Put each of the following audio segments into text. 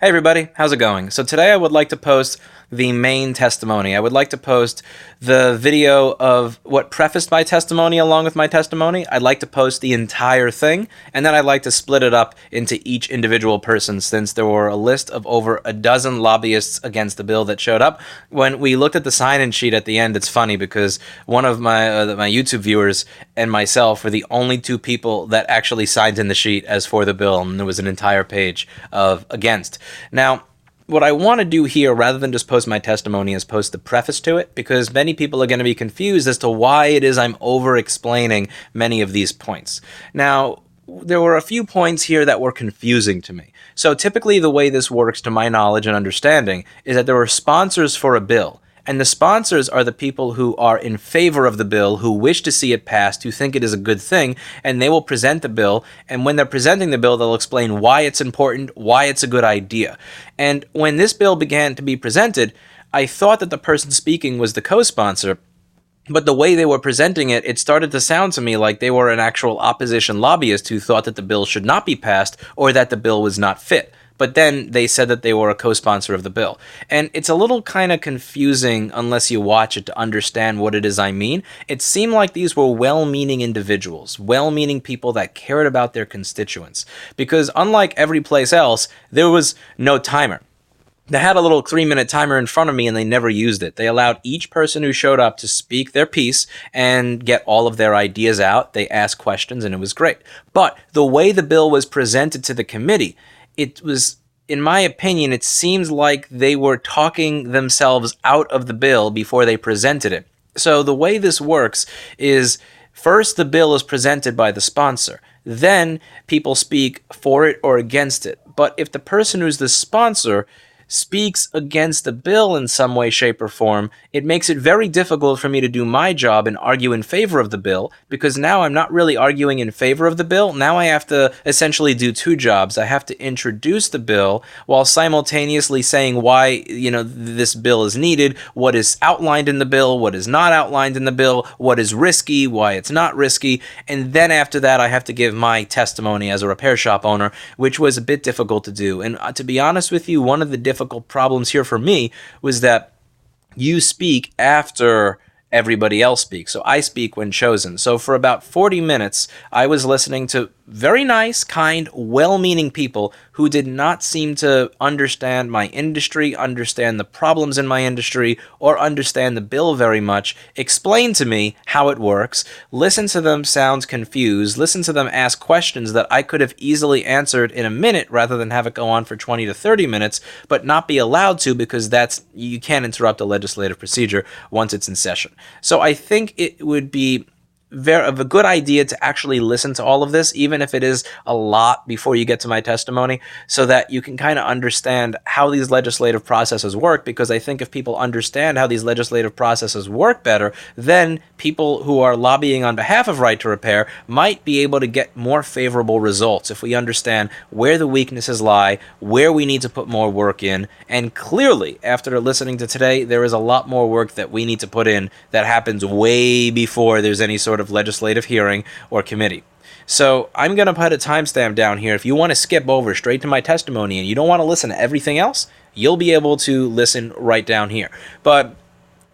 Hey everybody, how's it going? So today I would like to post the main testimony. I would like to post the video of what prefaced my testimony along with my testimony. I'd like to post the entire thing, and then I'd like to split it up into each individual person, since there were a list of over a dozen lobbyists against the bill that showed up. When we looked at the sign-in sheet at the end, it's funny because one of my YouTube viewers and myself were the only two people that actually signed in the sheet as for the bill, and there was an entire page of against. Now, what I want to do here, rather than just post my testimony, is post the preface to it, because many people are going to be confused as to why it is I'm over-explaining many of these points. Now, there were a few points here that were confusing to me. So typically the way this works, to my knowledge and understanding, is that there are sponsors for a bill. And the sponsors are the people who are in favor of the bill, who wish to see it passed, who think it is a good thing, and they will present the bill. And when they're presenting the bill, they'll explain why it's important, why it's a good idea. And when this bill began to be presented, I thought that the person speaking was the co-sponsor. But the way they were presenting it, it started to sound to me like they were an actual opposition lobbyist who thought that the bill should not be passed or that the bill was not fit. But then they said that they were a co-sponsor of the bill. And it's a little kind of confusing unless you watch it to understand what it is I mean. It seemed like these were well-meaning individuals, well-meaning people that cared about their constituents. Because unlike every place else, there was no timer. They had a little 3-minute timer in front of me and they never used it. They allowed each person who showed up to speak their piece and get all of their ideas out. They asked questions and it was great. But the way the bill was presented to the committee, it was, in my opinion, it seems like they were talking themselves out of the bill before they presented it. So the way this works is, first the bill is presented by the sponsor. Then people speak for it or against it. But if the person who's the sponsor speaks against the bill in some way, shape, or form, it makes it very difficult for me to do my job and argue in favor of the bill, because now I'm not really arguing in favor of the bill. Now I have to essentially do two jobs. I have to introduce the bill while simultaneously saying why, this bill is needed, what is outlined in the bill, what is not outlined in the bill, what is risky, why it's not risky, and then after that I have to give my testimony as a repair shop owner, which was a bit difficult to do. And to be honest with you, one of the difficult problems here for me was that you speak after everybody else speaks. So I speak when chosen. So for about 40 minutes, I was listening to very nice, kind, well-meaning people who did not seem to understand my industry, understand the problems in my industry, or understand the bill very much, explain to me how it works, listen to them sound confused, listen to them ask questions that I could have easily answered in a minute rather than have it go on for 20 to 30 minutes, but not be allowed to, because you can't interrupt a legislative procedure once it's in session. So I think it would be a good idea to actually listen to all of this, even if it is a lot before you get to my testimony, so that you can kind of understand how these legislative processes work. Because I think if people understand how these legislative processes work better, then people who are lobbying on behalf of Right to Repair might be able to get more favorable results if we understand where the weaknesses lie, where we need to put more work in. And clearly, after listening to today, there is a lot more work that we need to put in that happens way before there's any sort of legislative hearing or committee. So I'm going to put a timestamp down here. If you want to skip over straight to my testimony and you don't want to listen to everything else, you'll be able to listen right down here. But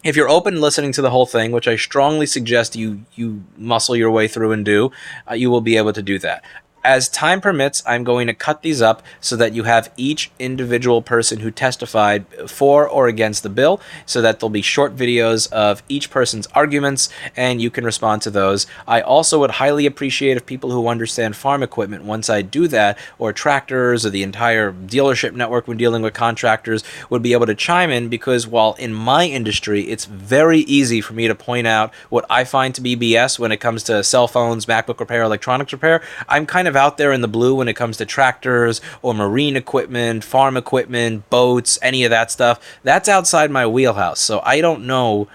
if you're open to listening to the whole thing, which I strongly suggest you muscle your way through and do, you will be able to do that. As time permits, I'm going to cut these up so that you have each individual person who testified for or against the bill, so that there'll be short videos of each person's arguments and you can respond to those. I also would highly appreciate if people who understand farm equipment, once I do that, or tractors, or the entire dealership network when dealing with contractors, would be able to chime in, because while in my industry it's very easy for me to point out what I find to be BS when it comes to cell phones, MacBook repair, electronics repair, I'm kind of out there in the blue when it comes to tractors or marine equipment, farm equipment, boats, any of that stuff. That's outside my wheelhouse. So I don't know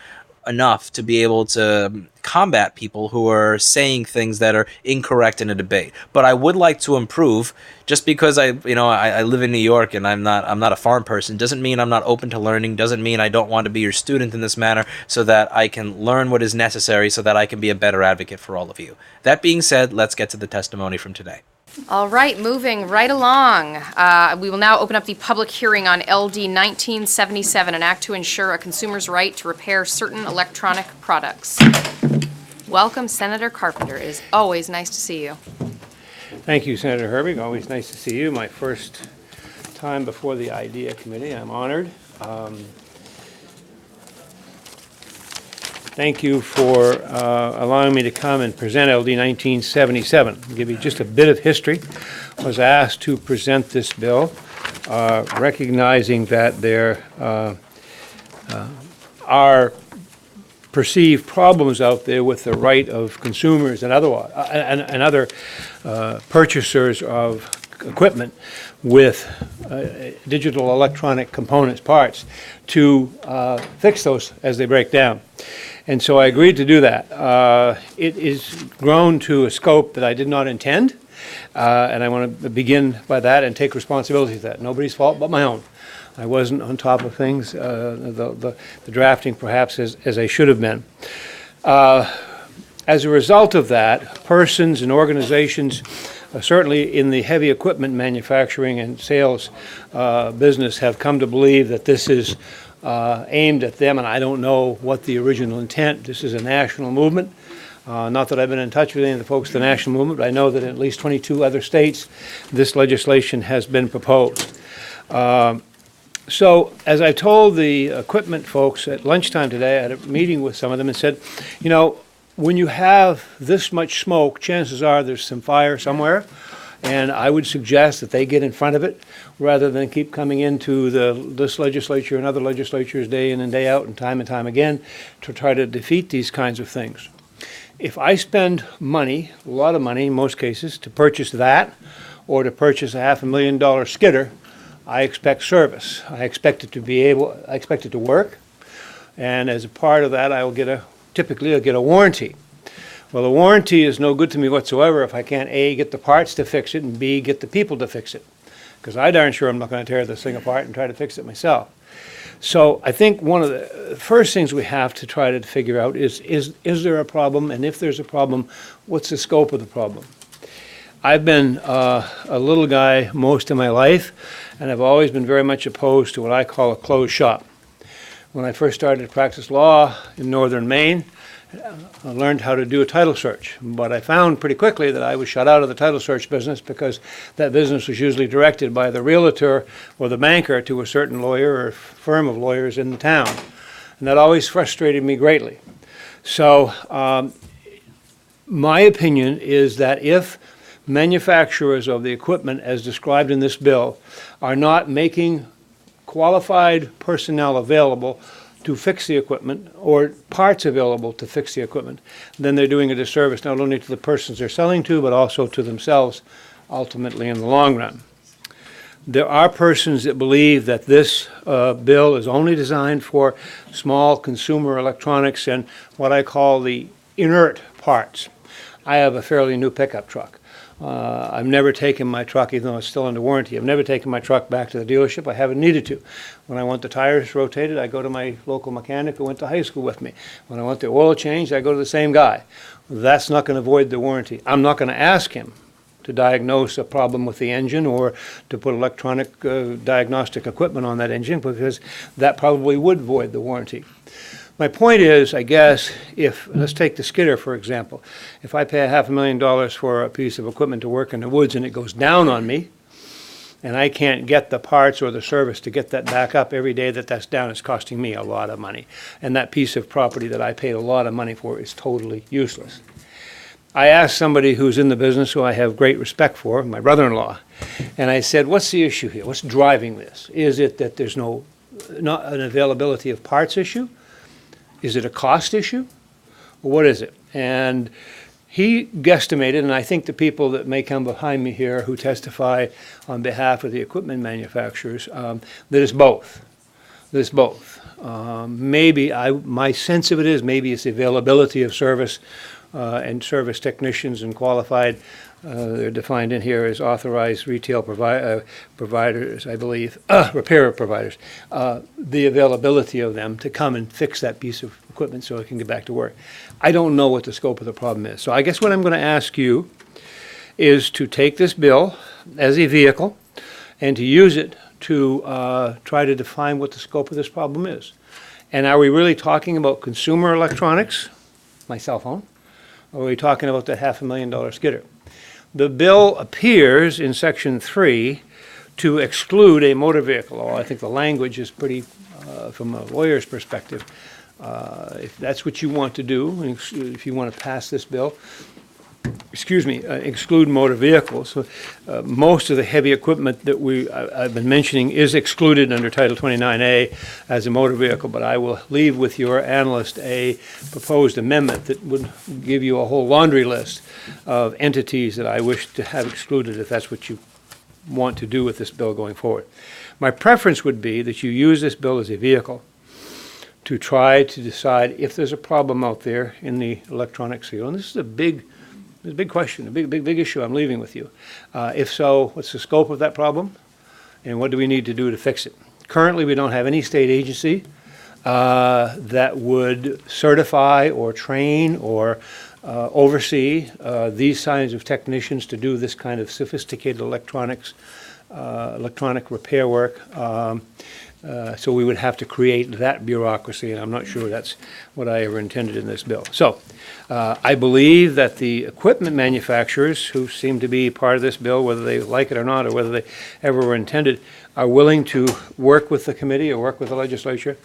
enough to be able to combat people who are saying things that are incorrect in a debate. But I would like to improve. Just because I live in New York and I'm not a farm person doesn't mean I'm not open to learning, doesn't mean I don't want to be your student in this manner, so that I can learn what is necessary so that I can be a better advocate for all of you. That being said, let's get to the testimony from today. All right, moving right along. We will now open up the public hearing on LD 1977, an act to ensure a consumer's right to repair certain electronic products. Welcome, Senator Carpenter. It is always nice to see you. Thank you, Senator Herbig. Always nice to see you. My first time before the IDEA Committee. I'm honored. Thank you for allowing me to come and present LD 1977. I'll give you just a bit of history. I was asked to present this bill, recognizing that there are perceived problems out there with the right of consumers and other purchasers of equipment with digital electronic components, parts, to fix those as they break down. And so I agreed to do that. It is grown to a scope that I did not intend, and I want to begin by that and take responsibility for that. Nobody's fault but my own. I wasn't on top of things, the drafting perhaps as I should have been. As a result of that, persons and organizations, certainly in the heavy equipment manufacturing and sales business, have come to believe that this is aimed at them, and I don't know what the original intent. This is a national movement. Not that I've been in touch with any of the folks of the national movement, but I know that in at least 22 other states this legislation has been proposed. So as I told the equipment folks at lunchtime today, I had a meeting with some of them and said, you know, when you have this much smoke, chances are there's some fire somewhere, and I would suggest that they get in front of it rather than keep coming into this legislature and other legislatures day in and day out and time again to try to defeat these kinds of things. If I spend money, a lot of money in most cases, to purchase that or to purchase a $500,000 skidder, I expect service. I expect it to work, and as a part of that, typically I'll get a warranty. Well, the warranty is no good to me whatsoever if I can't A, get the parts to fix it, and B, get the people to fix it, because I darn sure I'm not going to tear this thing apart and try to fix it myself. So I think one of the first things we have to try to figure out is there a problem, and if there's a problem, what's the scope of the problem? I've been a little guy most of my life, and I've always been very much opposed to what I call a closed shop. When I first started to practice law in northern Maine, I learned how to do a title search, but I found pretty quickly that I was shut out of the title search business because that business was usually directed by the realtor or the banker to a certain lawyer or firm of lawyers in the town, and that always frustrated me greatly. So my opinion is that if manufacturers of the equipment as described in this bill are not making qualified personnel available to fix the equipment or parts available to fix the equipment, then they're doing a disservice not only to the persons they're selling to, but also to themselves ultimately in the long run. There are persons that believe that this bill is only designed for small consumer electronics and what I call the inert parts. I have a fairly new pickup truck. I've never taken my truck, even though it's still under warranty, I've never taken my truck back to the dealership. I haven't needed to. When I want the tires rotated, I go to my local mechanic who went to high school with me. When I want the oil changed, I go to the same guy. That's not going to void the warranty. I'm not going to ask him to diagnose a problem with the engine or to put electronic diagnostic equipment on that engine, because that probably would void the warranty. My point is, I guess, let's take the skidder, for example. If I pay $500,000 for a piece of equipment to work in the woods and it goes down on me, and I can't get the parts or the service to get that back up every day that's down, it's costing me a lot of money. And that piece of property that I paid a lot of money for is totally useless. I asked somebody who's in the business who I have great respect for, my brother-in-law, and I said, what's the issue here? What's driving this? Is it that there's not an availability of parts issue? Is it a cost issue? Or what is it? And he guesstimated, and I think the people that may come behind me here who testify on behalf of the equipment manufacturers, that it's both. That it's both. My sense of it is maybe it's the availability of service and service technicians and qualified, they're defined in here as authorized retail providers, I believe, repair providers, the availability of them to come and fix that piece of equipment so it can get back to work. I don't know what the scope of the problem is. So I guess what I'm going to ask you is to take this bill as a vehicle and to use it to try to define what the scope of this problem is. And are we really talking about consumer electronics, my cell phone, or are we talking about the $500,000 skidder? The bill appears in Section 3 to exclude a motor vehicle. Oh, I think the language is pretty, from a lawyer's perspective, if that's what you want to do, if you want to pass this bill, exclude motor vehicles. So, most of the heavy equipment that I've been mentioning is excluded under Title 29A as a motor vehicle, but I will leave with your analyst a proposed amendment that would give you a whole laundry list of entities that I wish to have excluded if that's what you want to do with this bill going forward. My preference would be that you use this bill as a vehicle to try to decide if there's a problem out there in the electronics field. And this is a big question, a big issue I'm leaving with you. If so, what's the scope of that problem? And what do we need to do to fix it? Currently, we don't have any state agency that would certify or train or oversee these kinds of technicians to do this kind of sophisticated electronic repair work. So we would have to create that bureaucracy, and I'm not sure that's what I ever intended in this bill. So I believe that the equipment manufacturers, who seem to be part of this bill, whether they like it or not, or whether they ever were intended, are willing to work with the committee or work with the legislature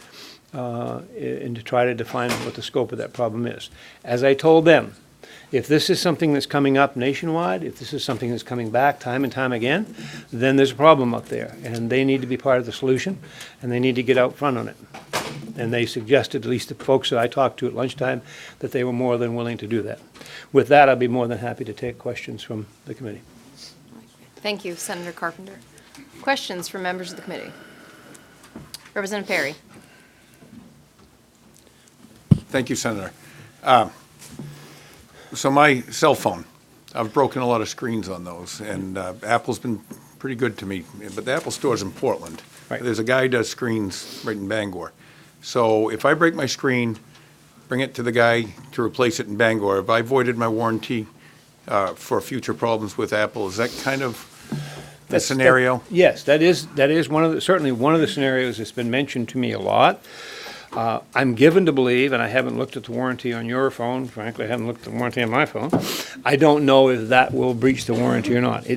and to try to define what the scope of that problem is. As I told them, if this is something that's coming up nationwide, if this is something that's coming back time and time again, then there's a problem up there, and they need to be part of the solution, and they need to get out front on it. And they suggested, at least the folks that I talked to at lunchtime, that they were more than willing to do that. With that, I'll be more than happy to take questions from the committee. Thank you, Senator Carpenter. Questions from members of the committee? Representative Perry. Thank you, Senator. So my cell phone, I've broken a lot of screens on those, and Apple's been pretty good to me, but the Apple store is in Portland. Right. There's a guy who does screens right in Bangor. So if I break my screen, bring it to the guy to replace it in Bangor, have I voided my warranty for future problems with Apple? Is that kind of the scenario? Yes, that is certainly one of the scenarios that's been mentioned to me a lot. I'm given to believe, and I haven't looked at the warranty on your phone, frankly, I haven't looked at the warranty on my phone. I don't know if that will breach the warranty or not.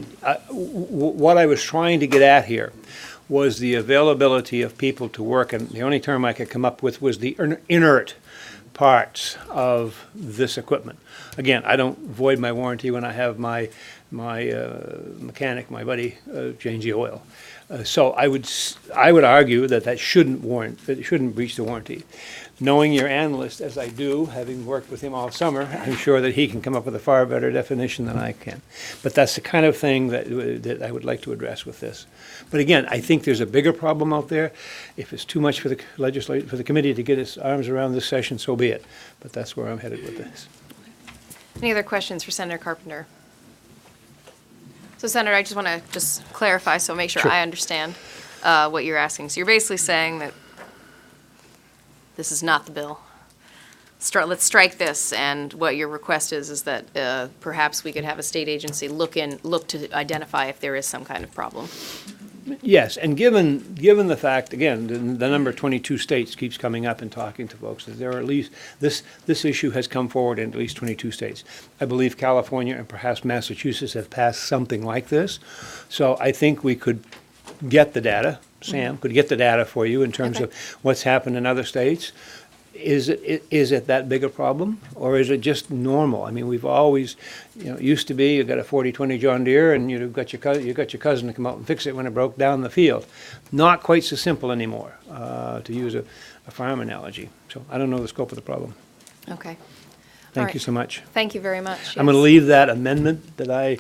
What I was trying to get at here was the availability of people to work, and the only term I could come up with was the inert parts of this equipment. Again, I don't void my warranty when I have my mechanic, my buddy, change the oil. So I would argue that shouldn't breach the warranty. Knowing your analyst as I do, having worked with him all summer, I'm sure that he can come up with a far better definition than I can. But that's the kind of thing that I would like to address with this. But again, I think there's a bigger problem out there. If it's too much for the committee to get its arms around this session, so be it. But that's where I'm headed with this. Any other questions for Senator Carpenter? So, Senator, I just want to clarify, so make sure I understand what you're asking. So you're basically saying that this is not the bill. Let's strike this, and what your request is that perhaps we could have a state agency look to identify if there is some kind of problem. Yes, and given the fact, again, the number 22 states keeps coming up and talking to folks, that there are at least, this issue has come forward in at least 22 states. I believe California and perhaps Massachusetts have passed something like this. So I think we could get the data, Sam could get the data for you in terms of what's happened in other states. Is it that big a problem, or is it just normal? I mean, we've always, it used to be you got a 40-20 John Deere and you got your cousin to come out and fix it when it broke down in the field. Not quite so simple anymore, to use a farm analogy. So I don't know the scope of the problem. Okay. Thank you so much. Thank you very much. I'm going to leave that amendment that I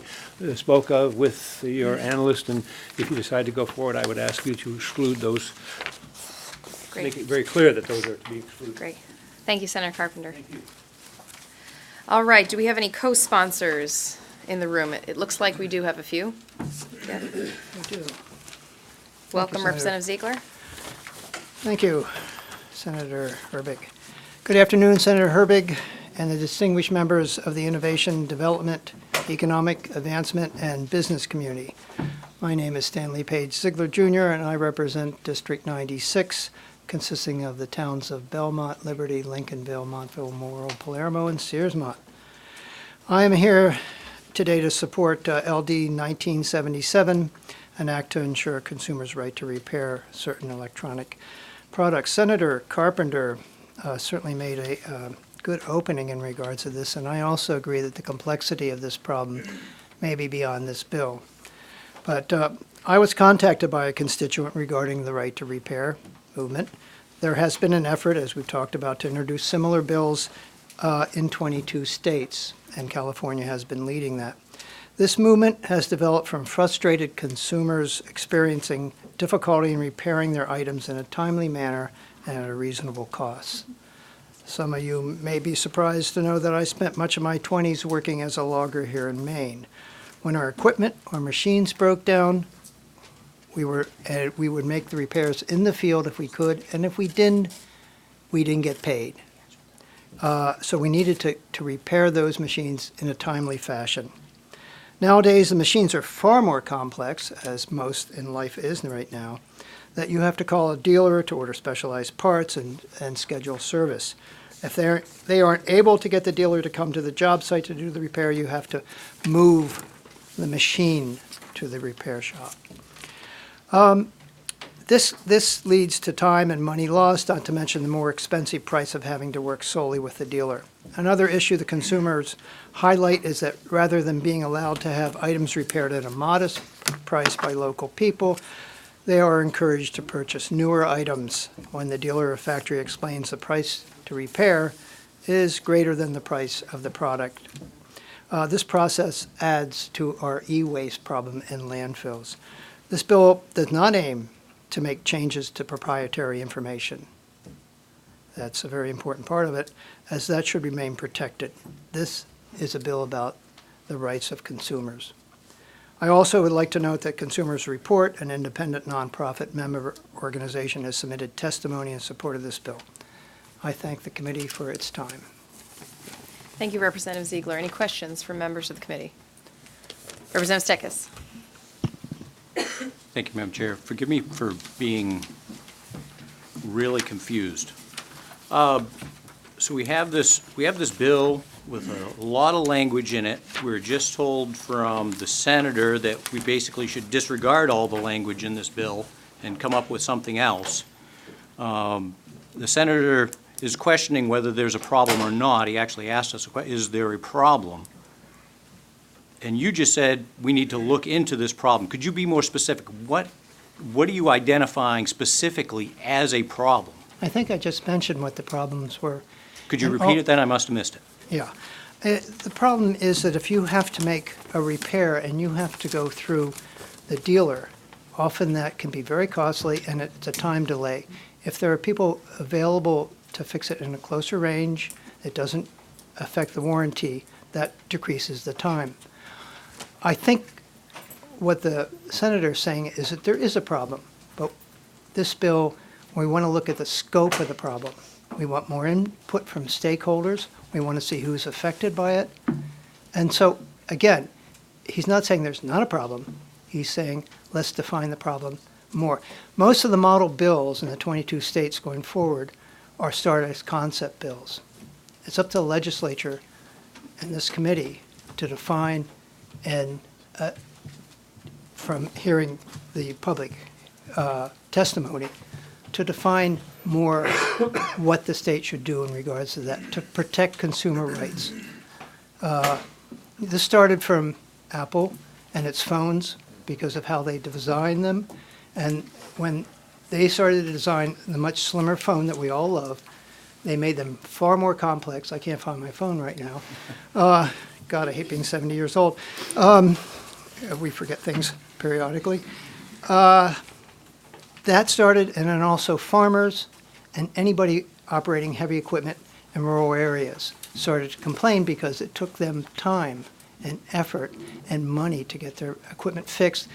spoke of with your analyst, and if you decide to go forward, I would ask you to exclude those. Great. Make it very clear that those are to be excluded. Great. Thank you, Senator Carpenter. Thank you. All right, do we have any co-sponsors in the room? It looks like we do have a few. Yeah. We do. Welcome, Senator. Representative Ziegler. Thank you, Senator Herbig. Good afternoon, Senator Herbig and the distinguished members of the Innovation, Development, economic advancement, and business community. My name is Stanley Page Ziegler Jr., and I represent District 96, consisting of the towns of Belmont, Liberty, Lincolnville, Montville, Morrill, Palermo, and Searsmont. I am here today to support LD 1977, an act to ensure consumers' right to repair certain electronic products. Senator Carpenter certainly made a good opening in regards to this, and I also agree that the complexity of this problem may be beyond this bill. But I was contacted by a constituent regarding the right to repair movement. There has been an effort, as we've talked about, to introduce similar bills in 22 states, and California has been leading that. This movement has developed from frustrated consumers experiencing difficulty in repairing their items in a timely manner and at a reasonable cost. Some of you may be surprised to know that I spent much of my 20s working as a logger here in Maine. When our equipment or machines broke down, we would make the repairs in the field if we could, and if we didn't get paid. So we needed to repair those machines in a timely fashion. Nowadays, the machines are far more complex, as most in life is right now, that you have to call a dealer to order specialized parts and schedule service. If they aren't able to get the dealer to come to the job site to do the repair, you have to move the machine to the repair shop. This leads to time and money lost, not to mention the more expensive price of having to work solely with the dealer. Another issue the consumers highlight is that rather than being allowed to have items repaired at a modest price by local people, they are encouraged to purchase newer items when the dealer or factory explains the price to repair is greater than the price of the product. This process adds to our e-waste problem in landfills. This bill does not aim to make changes to proprietary information. That's a very important part of it, as that should remain protected. This is a bill about the rights of consumers. I also would like to note that Consumers Report, an independent nonprofit member organization, has submitted testimony in support of this bill. I thank the committee for its time. Thank you, Representative Ziegler. Any questions from members of the committee? Representative Stekes. Thank you, Madam Chair. Forgive me for being really confused. So we have this bill with a lot of language in it. We were just told from the senator that we basically should disregard all the language in this bill and come up with something else. The senator is questioning whether there's a problem or not. He actually asked us, is there a problem? And you just said we need to look into this problem. Could you be more specific? What are you identifying specifically as a problem? I think I just mentioned what the problems were. Could you repeat it then? I must have missed it. Yeah. The problem is that if you have to make a repair and you have to go through the dealer, often that can be very costly and it's a time delay. If there are people available to fix it in a closer range, it doesn't affect the warranty, that decreases the time. I think what the senator is saying is that there is a problem, but this bill, we want to look at the scope of the problem. We want more input from stakeholders. We want to see who's affected by it. And so, again, he's not saying there's not a problem. He's saying let's define the problem more. Most of the model bills in the 22 states going forward are started as concept bills. It's up to the legislature and this committee to define and from hearing the public testimony, to define more what the state should do in regards to that, to protect consumer rights. This started from Apple and its phones because of how they designed them. And when they started to design the much slimmer phone that we all love, they made them far more complex. I can't find my phone right now. God, I hate being 70 years old. We forget things periodically. That started, and then also farmers and anybody operating heavy equipment in rural areas started to complain because it took them time and effort and money to get their equipment fixed.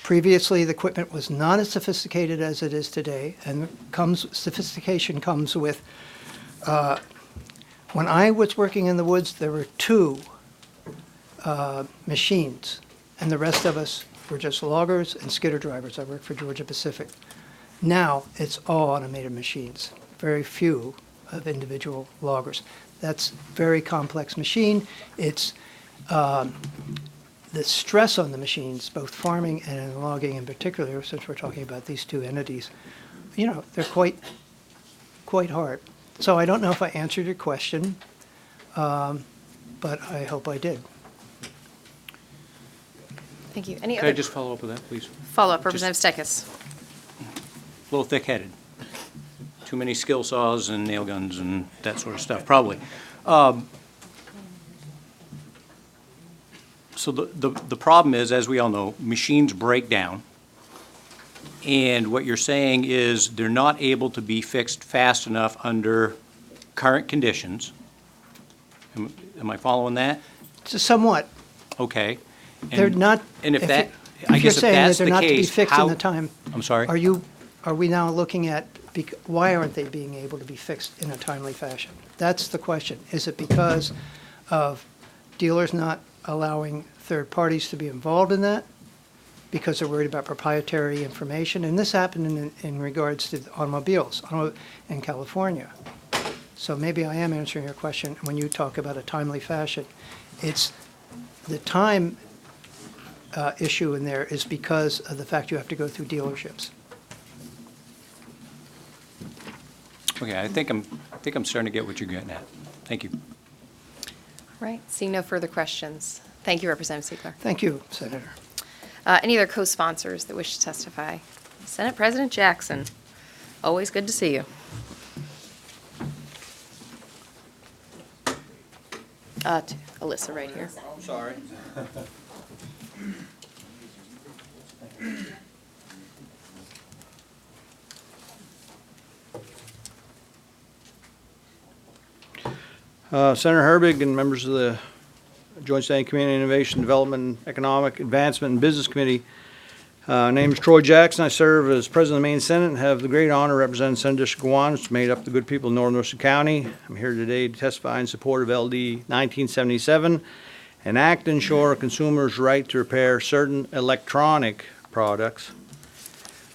Previously, the equipment was not as sophisticated as it is today, and sophistication comes with, when I was working in the woods, there were two machines, and the rest of us were just loggers and skidder drivers. I worked for Georgia Pacific. Now it's all automated machines, very few of individual loggers. That's very complex machine. It's the stress on the machines, both farming and in logging in particular, since we're talking about these two entities, you know, they're quite hard. So I don't know if I answered your question, but I hope I did. Thank you. Any Could I other just follow up with that, please? follow-up, Representative Stichels? A little thick-headed. Too many skill saws and nail guns and that sort of stuff, probably. So the problem is, as we all know, machines break down. And what you're saying is they're not able to be fixed fast enough under current conditions. Am I following that? So somewhat. Okay. They're And- not. And if that, if I you're guess if saying that that's they're the not to be case, fixed in how? the time, I'm sorry? are we now looking at, why aren't they being able to be fixed in a timely fashion? That's the question. Is it because of dealers not allowing third parties to be involved in that? Because they're worried about proprietary information? And this happened in regards to automobiles in California. So maybe I am answering your question when you talk about a timely fashion. It's the time issue in there is because of the fact you have to go through dealerships. Okay, I think I'm starting to get what you're getting at. Thank you. Right, seeing no further questions. Thank you, Representative Siegler. Thank you, Senator. Any other co-sponsors that wish to testify? Senate President Jackson, always good to see you. Alyssa right here. I'm sorry. Senator Herbig and members of the Joint Standing Committee on Innovation, Development, Economic Advancement, and Business Committee. Name is Troy Jackson. I serve as President of the Maine Senate and have the great honor of representing Senate District 1, which is made up of the good people of Northern Worcester County. I'm here today to testify in support of LD 1977, an act to ensure a consumer's right to repair certain electronic products.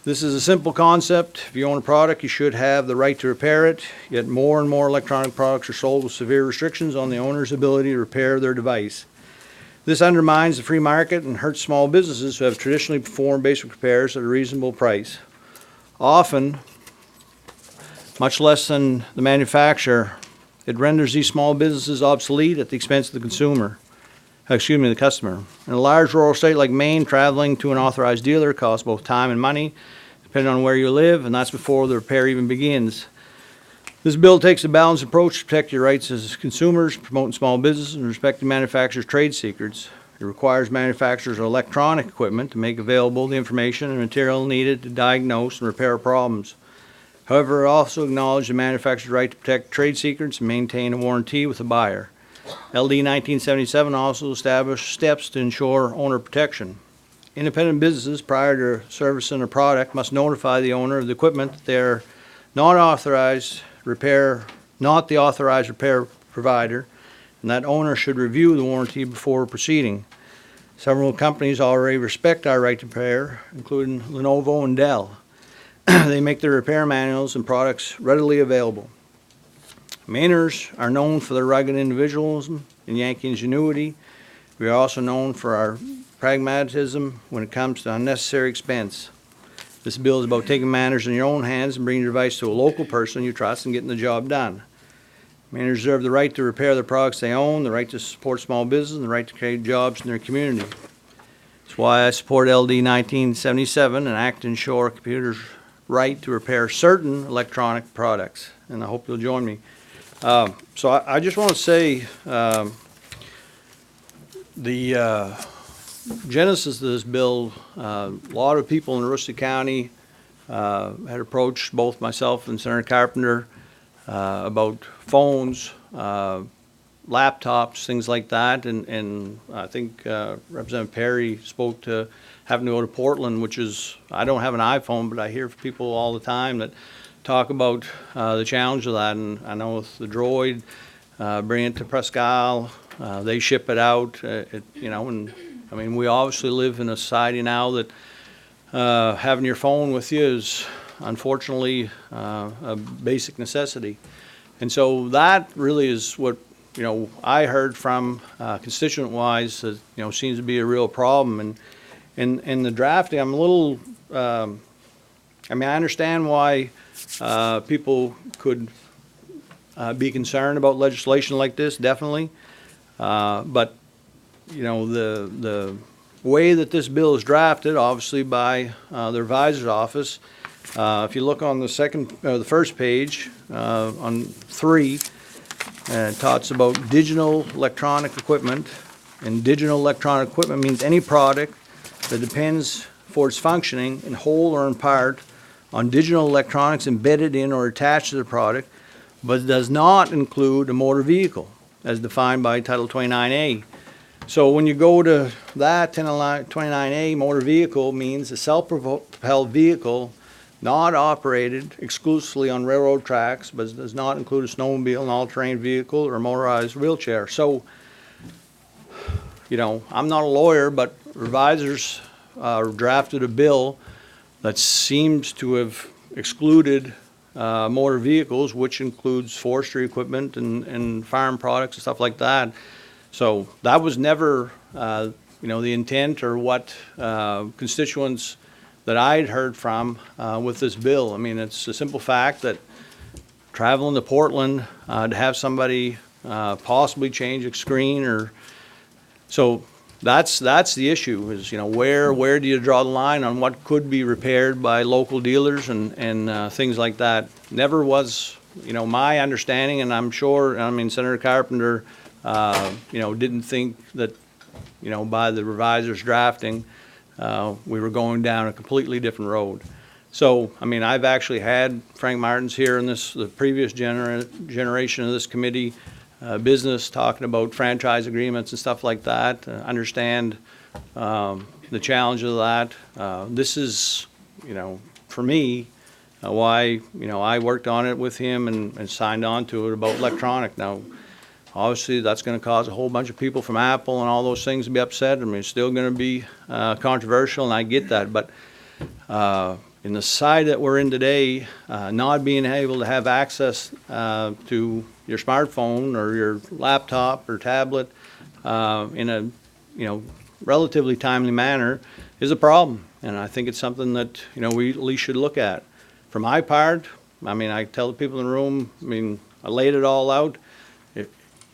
This is a simple concept. If you own a product, you should have the right to repair it, yet more and more electronic products are sold with severe restrictions on the owner's ability to repair their device. This undermines the free market and hurts small businesses who have traditionally performed basic repairs at a reasonable price. Often, much less than the manufacturer, it renders these small businesses obsolete at the expense of the the customer. In a large rural state like Maine, traveling to an authorized dealer costs both time and money, depending on where you live, and that's before the repair even begins. This bill takes a balanced approach to protect your rights as consumers, promoting small businesses, and respecting manufacturers' trade secrets. It requires manufacturers of electronic equipment to make available the information and material needed to diagnose and repair problems. However, it also acknowledges the manufacturer's right to protect trade secrets and maintain a warranty with the buyer. LD 1977 also established steps to ensure owner protection. Independent businesses, prior to servicing a product, must notify the owner of the equipment that they are not the authorized repair provider, and that owner should review the warranty before proceeding. Several companies already respect our right to repair, including Lenovo and Dell. They make their repair manuals and products readily available. Mainers are known for their rugged individualism and Yankee ingenuity. We are also known for our pragmatism when it comes to unnecessary expense. This bill is about taking matters in your own hands and bringing your device to a local person you trust and getting the job done. Mainers reserve the right to repair the products they own, the right to support small business, and the right to create jobs in their community. That's why I support LD 1977, an act to ensure computers' right to repair certain electronic products, and I hope you'll join me. So I just want to say the genesis of this bill, a lot of people in Worcester County had approached both myself and Senator Carpenter about phones, laptops, things like that, and I think Representative Perry spoke to having to go to Portland, which is, I don't have an iPhone, but I hear from people all the time that talk about the challenge of that, and I know with the Droid, bring it to Presque Isle, they ship it out, you know, and, I mean, we obviously live in a society now that having your phone with you is unfortunately a basic necessity. And so that really is what, you know, I heard from constituent-wise that, you know, seems to be a real problem. And in the drafting, I'm a little, I mean, I understand why people could be concerned about legislation like this, definitely. But, you know, the way that this bill is drafted, obviously by the revisor's office, if you look on the first page, on 3, it talks about digital electronic equipment. And digital electronic equipment means any product that depends for its functioning in whole or in part on digital electronics embedded in or attached to the product, but does not include a motor vehicle as defined by Title 29A. So when you go to that, 29A, motor vehicle means a self-propelled vehicle not operated exclusively on railroad tracks, but does not include a snowmobile, an all-terrain vehicle, or a motorized wheelchair. So, you know, I'm not a lawyer, but revisors drafted a bill that seems to have excluded motor vehicles, which includes forestry equipment and farm products and stuff like that. So that was never, you know, the intent or what constituents that I'd heard from with this bill. I mean, it's a simple fact that traveling to Portland to have somebody possibly change a screen, or so that's the issue. Is, you know, where do you draw the line on what could be repaired by local dealers and things like that? Never was, you know, my understanding, and I'm sure, I mean, Senator Carpenter, you know, didn't think that, you know, by the revisor's drafting, we were going down a completely different road. So, I mean, I've actually had Frank Martins here in the previous generation of this committee business talking about franchise agreements and stuff like that, understand the challenge of that. This is, you know, for me, why, you know, I worked on it with him and signed on to it about electronic. Now, obviously, that's going to cause a whole bunch of people from Apple and all those things to be upset. I mean, it's still going to be controversial, and I get that. But in the society that we're in today, not being able to have access to your smartphone or your laptop or tablet in a, you know, relatively timely manner is a problem. And I think it's something that, you know, we at least should look at. For my part, I mean, I tell the people in the room, I mean, I laid it all out. You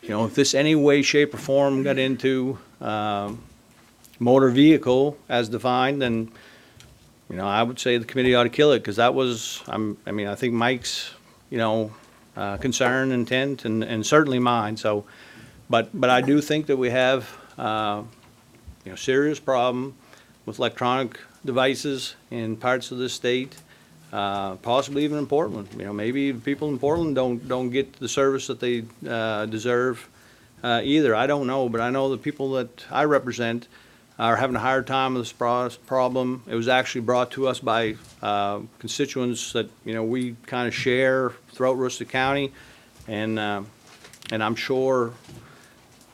know, if this any way, shape, or form got into motor vehicle as defined, then, you know, I would say the committee ought to kill it, because that was, I mean, I think Mike's, you know, concern, intent, and certainly mine. So, but I do think that we have, you know, serious problem with electronic devices in parts of the state. Possibly even in Portland. You know, maybe people in Portland don't get the service that they deserve either. I don't know, but I know the people that I represent are having a hard time with this problem. It was actually brought to us by constituents that, you know, we kind of share throughout Worcester County, and I'm sure,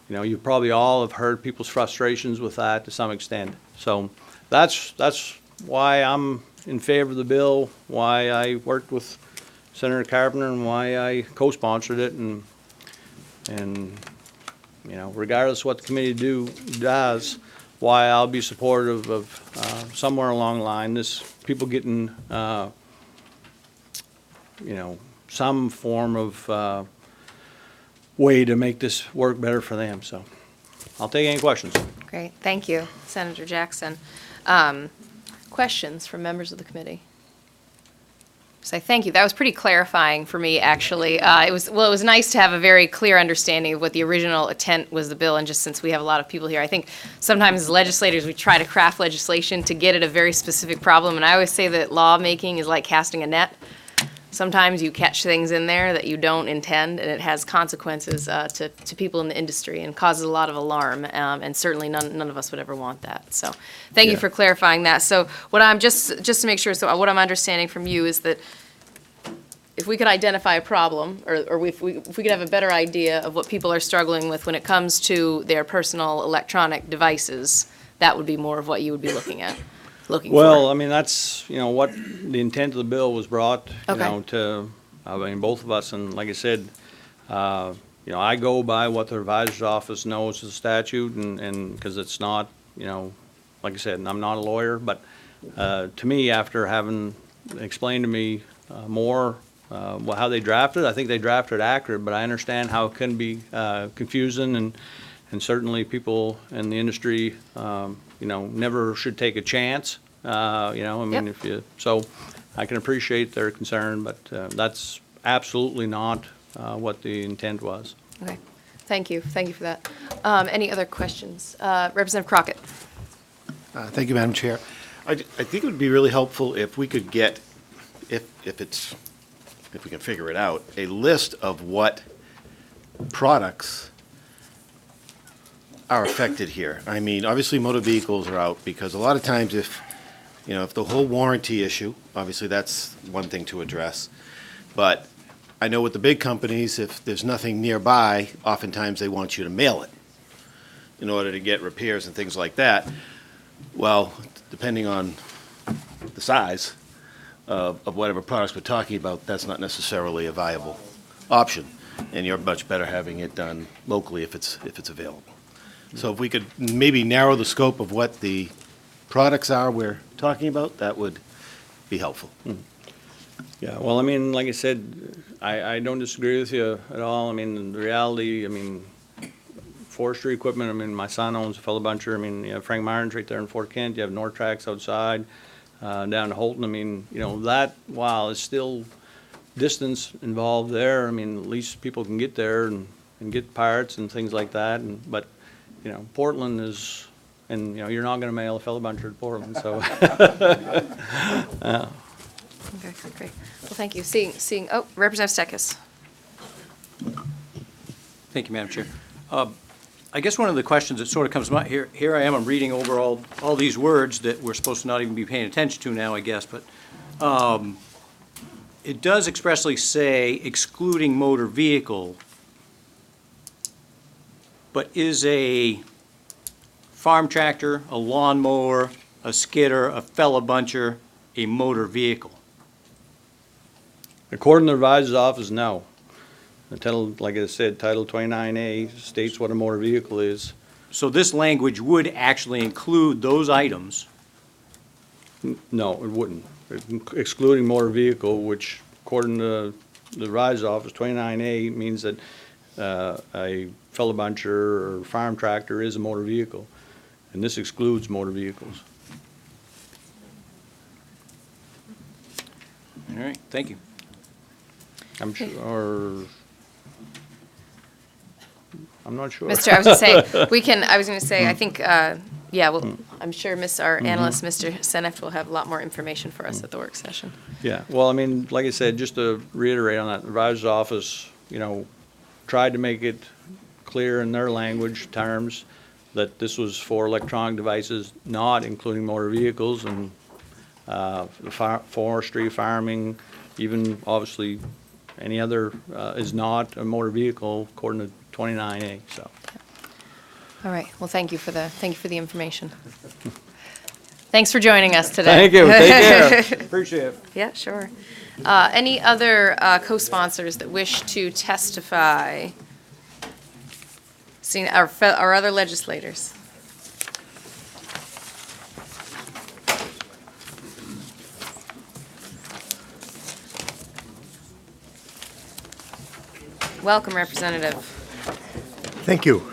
you know, you probably all have heard people's frustrations with that to some extent. So that's why I'm in favor of the bill, why I worked with Senator Carpenter, and why I co-sponsored it, and you know, regardless of what the committee does, why I'll be supportive of somewhere along the line this people getting you know, some form of way to make this work better for them. So I'll take any questions. Great, thank you, Senator Jackson. Questions from members of the committee? So thank you. That was pretty clarifying for me, actually. It was nice to have a very clear understanding of what the original intent was the bill, and just since we have a lot of people here, I think sometimes as legislators we try to craft legislation to get at a very specific problem, and I always say that lawmaking is like casting a net. Sometimes you catch things in there that you don't intend, and it has consequences to people in the industry and causes a lot of alarm, and certainly none of us would ever want that. So thank you for clarifying that. So what I'm just to make sure, so what I'm understanding from you is that if we could identify a problem, or if we could have a better idea of what people are struggling with when it comes to their personal electronic devices, that would be more of what you would be looking Well, for. I mean, that's, what the intent of the bill was brought, Okay. both of us, and like I said, I go by what the revisor's office knows the statute, and, because it's not, like I said, I'm not a lawyer, but to me, after having explained to me more how they drafted, I think they drafted accurate, but I understand how it can be confusing, and certainly people in the industry, never should take a chance, Yep. so I can appreciate their concern, but that's absolutely not what the intent was. Okay, thank you for that. Any other questions? Representative Crockett? Thank you, Madam Chair. I think it would be really helpful if we could get, if we can figure it out, a list of what products are affected here. I mean, obviously motor vehicles are out because a lot of times if the whole warranty issue, obviously that's one thing to address. But I know with the big companies, if there's nothing nearby, oftentimes they want you to mail it in order to get repairs and things like that. Well, depending on the size of whatever products we're talking about, that's not necessarily a viable option. And you're much better having it done locally if it's available. So if we could maybe narrow the scope of what the products are we're talking about, that would be helpful. Yeah, well, I mean, like I said, I don't disagree with you at all. I mean, the reality, forestry equipment, my son owns a fellow buncher. You have Frank Myron's right there in Fort Kent. You have North Tracks outside, down to Holton. That, while it's still distance involved there, at least people can get there and get parts and things like that. But, Portland is, and, you're not going to mail a fellow buncher to Portland, so. Okay, great. Well, thank you. Representative Stekis. Thank you, Madam Chair. I guess one of the questions that sort of comes to mind, here I am, I'm reading over all these words that we're supposed to not even be paying attention to now, I guess, but it does expressly say excluding motor vehicle, but is a farm tractor, a lawnmower, a skidder, a fellow buncher, a motor vehicle? According to the revisor's office, no. The title, like I said, Title 29A states what a motor vehicle is. So this language would actually include those items. No, it wouldn't. Excluding motor vehicle, which according to the revisor's office, 29A means that a fellow buncher or farm tractor is a motor vehicle. And this excludes motor vehicles. All right, thank you. I'm not sure. Mr., I was going to say, I think, well, I'm sure our analyst, Mr. Seneft, will have a lot more information for us at the work session. Yeah, well, like I said, just to reiterate on that, the revisor's office, tried to make it clear in their language terms that this was for electronic devices, not including motor vehicles, and forestry, farming, even obviously any other is not a motor vehicle according to 29A. So. All right. Well, thank you for the information. Thanks for joining us today. Thank you. Take care. Appreciate it. Yeah, sure. Any other co-sponsors that wish to testify? Seeing our other legislators. Welcome, Representative. Thank you.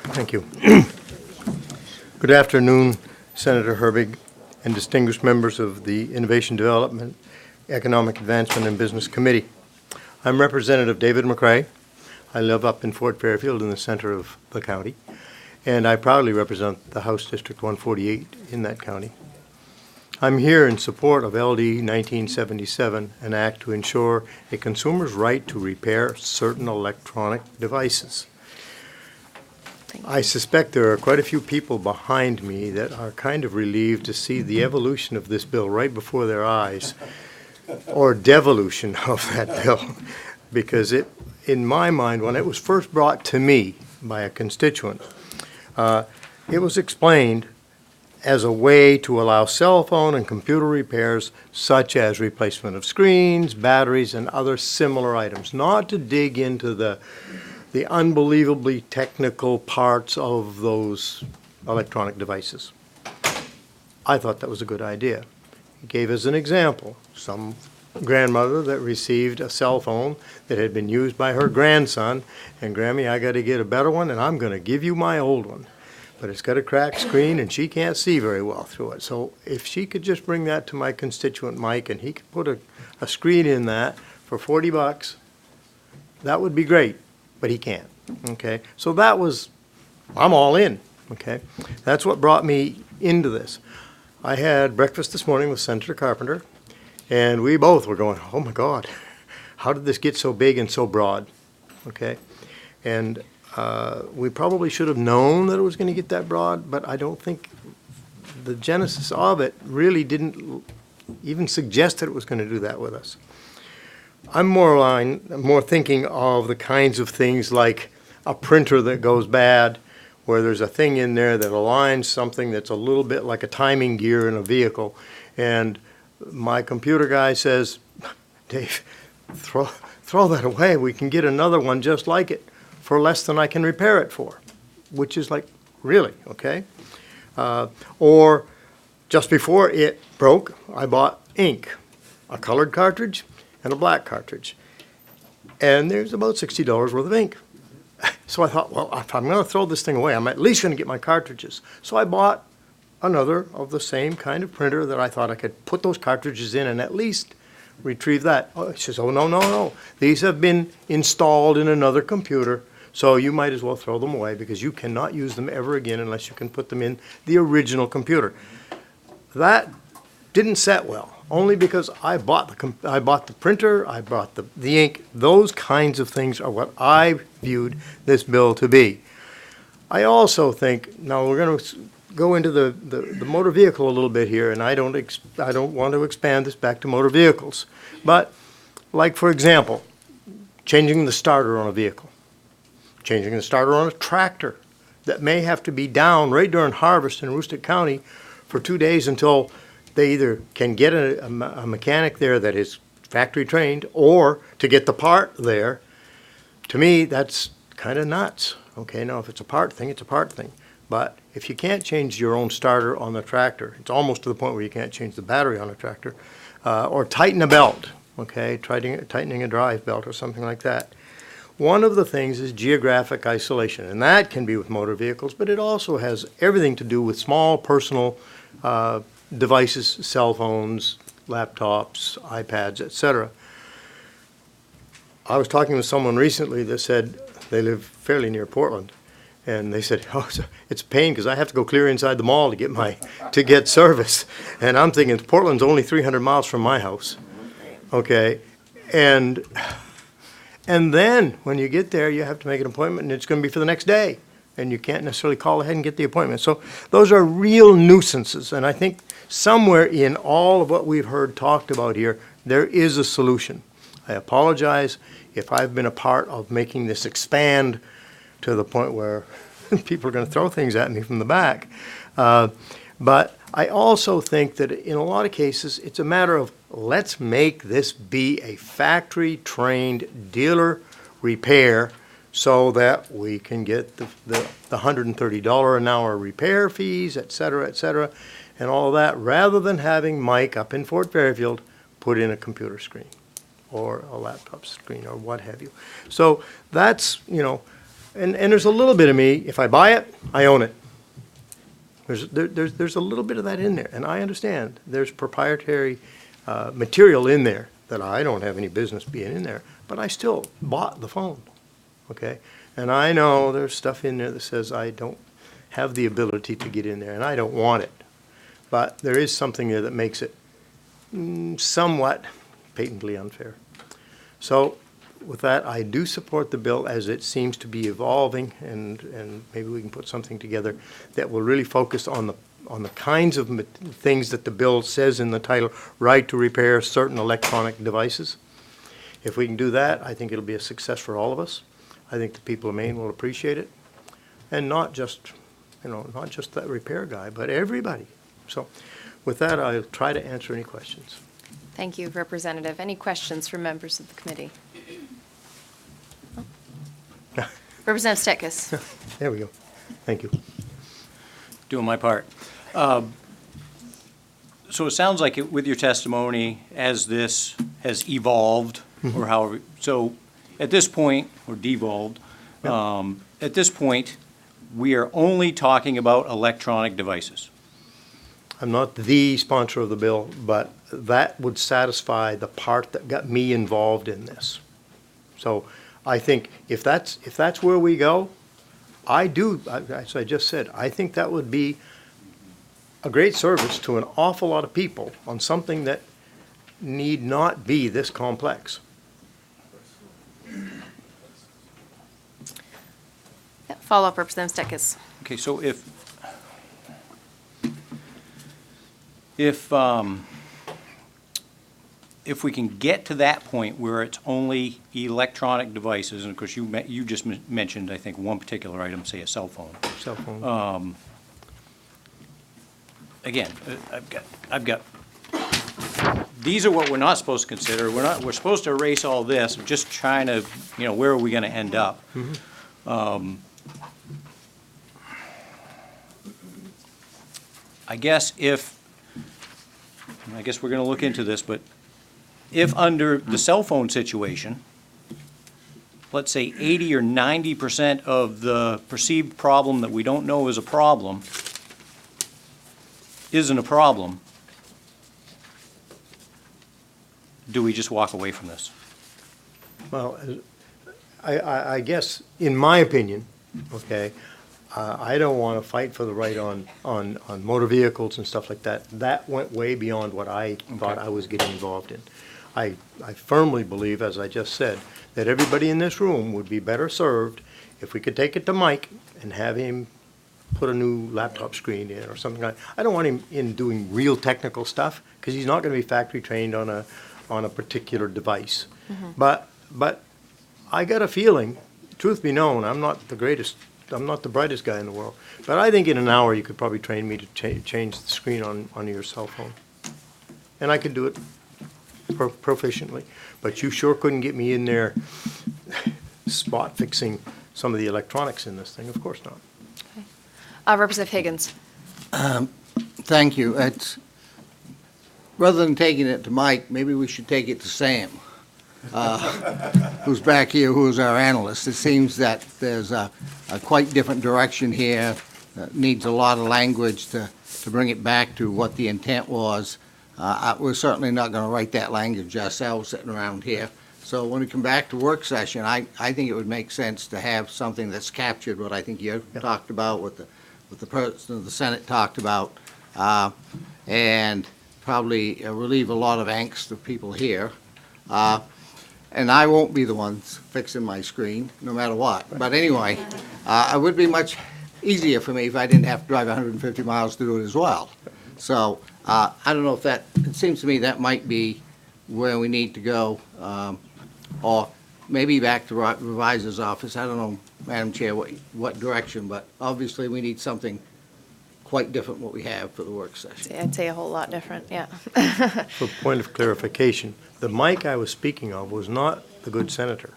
Good afternoon, Senator Herbig and distinguished members of the Innovation Development, Economic Advancement and Business Committee. I'm Representative David McRae. I live up in Fort Fairfield in the center of the county, and I proudly represent the House District 148 in that county. I'm here in support of LD 1977, an act to ensure a consumer's right to repair certain electronic devices. I suspect there are quite a few people behind me that are kind of relieved to see the evolution of this bill right before their eyes. or devolution of that bill, because it, in my mind, when it was first brought to me by a constituent, it was explained as a way to allow cell phone and computer repairs such as replacement of screens, batteries, and other similar items, not to dig into the unbelievably technical parts of those electronic devices. I thought that was a good idea. He gave as an example some grandmother that received a cell phone that had been used by her grandson, and Grammy, I got to get a better one, and I'm going to give you my old one. But it's got a cracked screen, and she can't see very well through it. So if she could just bring that to my constituent Mike, and he could put a screen in that for $40, that would be great, but he can't, okay? So that was, I'm all in, okay? That's what brought me into this. I had breakfast this morning with Senator Carpenter, and we both were going, oh my God, how did this get so big and so broad, okay? And we probably should have known that it was going to get that broad, but I don't think the genesis of it really didn't even suggest that it was going to do that with us. I'm more thinking of the kinds of things like a printer that goes bad, where there's a thing in there that aligns something that's a little bit like a timing gear in a vehicle, and my computer guy says, Dave, throw that away. We can get another one just like it for less than I can repair it for, which is like, really, okay? Or just before it broke, I bought ink, a colored cartridge and a black cartridge. And there's about $60 worth of ink. So I thought, well, if I'm going to throw this thing away, I'm at least going to get my cartridges. So I bought another of the same kind of printer that I thought I could put those cartridges in and at least retrieve that. Oh, he says, oh, no. These have been installed in another computer, so you might as well throw them away because you cannot use them ever again unless you can put them in the original computer. That didn't set well, only because I bought the printer, I bought the ink. Those kinds of things are what I viewed this bill to be. I also think, now we're going to go into the motor vehicle a little bit here, and I don't want to expand this back to motor vehicles. But, like for example, changing the starter on a vehicle, changing the starter on a tractor that may have to be down right during harvest in Aroostook County for 2 days until they either can get a mechanic there that is factory trained or to get the part there. To me, that's kind of nuts. Okay, now if it's a part thing, it's a part thing. But if you can't change your own starter on the tractor, it's almost to the point where you can't change the battery on a tractor, or tighten a belt, okay, tightening a drive belt or something like that. One of the things is geographic isolation, and that can be with motor vehicles, but it also has everything to do with small personal devices, cell phones, laptops, iPads, etc. I was talking with someone recently that said they live fairly near Portland, and they said, "Oh, it's a pain because I have to go clear inside the mall to get service." And I'm thinking Portland's only 300 miles from my house, okay, and then when you get there, you have to make an appointment, and it's going to be for the next day, and you can't necessarily call ahead and get the appointment. So those are real nuisances, and I think somewhere in all of what we've heard talked about here, there is a solution. I apologize if I've been a part of making this expand to the point where people are going to throw things at me from the back. But I also think that in a lot of cases, it's a matter of let's make this be a factory-trained dealer repair so that we can get the $130 an hour repair fees, et cetera, and all of that, rather than having Mike up in Fort Fairfield put in a computer screen or a laptop screen or what have you. So that's, and there's a little bit of me, if I buy it, I own it. There's a little bit of that in there, and I understand there's proprietary material in there that I don't have any business being in there, but I still bought the phone, okay? And I know there's stuff in there that says I don't have the ability to get in there, and I don't want it. But there is something there that makes it somewhat patently unfair. So with that, I do support the bill as it seems to be evolving, and maybe we can put something together that will really focus on on the kinds of things that the bill says in the title, right to repair certain electronic devices. If we can do that, I think it'll be a success for all of us. I think the people of Maine will appreciate it. And not just, not just that repair guy, but everybody. So with that, I'll try to answer any questions. Thank you, Representative. Any questions from members of the committee? Oh. Representative Stetkes. There we go. Thank you. Doing my part. So it sounds like with your testimony, as this has evolved, or however, so at this point, or devolved, at this point, we are only talking about electronic devices. I'm not the sponsor of the bill, but that would satisfy the part that got me involved in this. So I think if that's where we go, as I just said, I think that would be a great service to an awful lot of people on something that need not be this complex. Yeah, follow-up, Representative Stetkes. Okay, so if we can get to that point where it's only electronic devices, and of course you just mentioned, I think, one particular item, say a cell phone. Cell phone. Again, I've got, these are what we're not supposed to consider. We're supposed to erase all this. I'm just trying to, where are we going to end up? I guess we're going to look into this, but if under the cell phone situation, let's say 80 or 90% of the perceived problem that we don't know is a problem isn't a problem, do we just walk away from this? Well, I guess, in my opinion, okay, I don't want to fight for the right on motor vehicles and stuff like that. That went way beyond what I thought I was getting involved in. I firmly believe, as I just said, that everybody in this room would be better served if we could take it to Mike and have him put a new laptop screen in or something like that. I don't want him in doing real technical stuff because he's not going to be factory trained on a particular device. But I got a feeling, truth be known, I'm not the brightest guy in the world, but I think in an hour you could probably train me to change the screen on your cell phone. And I could do it proficiently. But you sure couldn't get me in there spot fixing some of the electronics in this thing. Of course not. Representative Higgins. Thank you. Rather than taking it to Mike, maybe we should take it to Sam, who's back here, who is our analyst. It seems that there's a quite different direction here that needs a lot of language to bring it back to what the intent was. We're certainly not going to write that language ourselves sitting around here. So when we come back to work session, I think it would make sense to have something that's captured what I think you talked about, what the President of the Senate talked about, and probably relieve a lot of angst of people here. And I won't be the ones fixing my screen, no matter what. But anyway, it would be much easier for me if I didn't have to drive 150 miles to do it as well. So I don't know if it seems to me that might be where we need to go, or maybe back to Revisor's office. I don't know, Madam Chair, what direction, but obviously we need something quite different what we have for the work session. I'd say a whole lot different, yeah. For point of clarification, the Mike I was speaking of was not the good senator.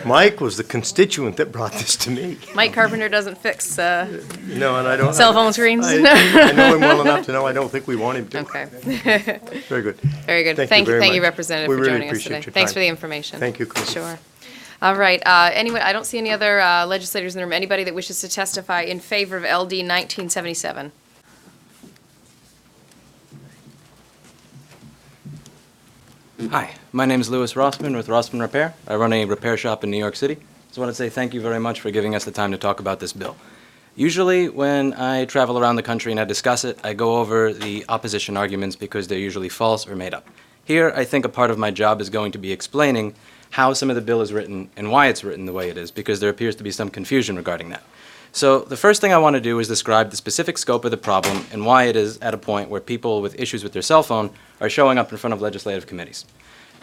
Mike was the constituent that brought this to me. Mike Carpenter doesn't fix No, and I don't. cell phone screens. I know him well enough to know I don't think we want him to. Okay. Very good. Very good. Thank you very Thank you, much. Representative, We for really joining us appreciate today. your Thanks time. for the information. Thank you, Commissioner. Sure. All right. Anyway, I don't see any other legislators in the room. Anybody that wishes to testify in favor of LD 1977? Hi, my name is Louis Rossmann with Rossmann Repair. I run a repair shop in New York City. Just want to say thank you very much for giving us the time to talk about this bill. Usually when I travel around the country and I discuss it, I go over the opposition arguments because they're usually false or made up. Here, I think a part of my job is going to be explaining how some of the bill is written and why it's written the way it is, because there appears to be some confusion regarding that. So the first thing I want to do is describe the specific scope of the problem and why it is at a point where people with issues with their cell phone are showing up in front of legislative committees.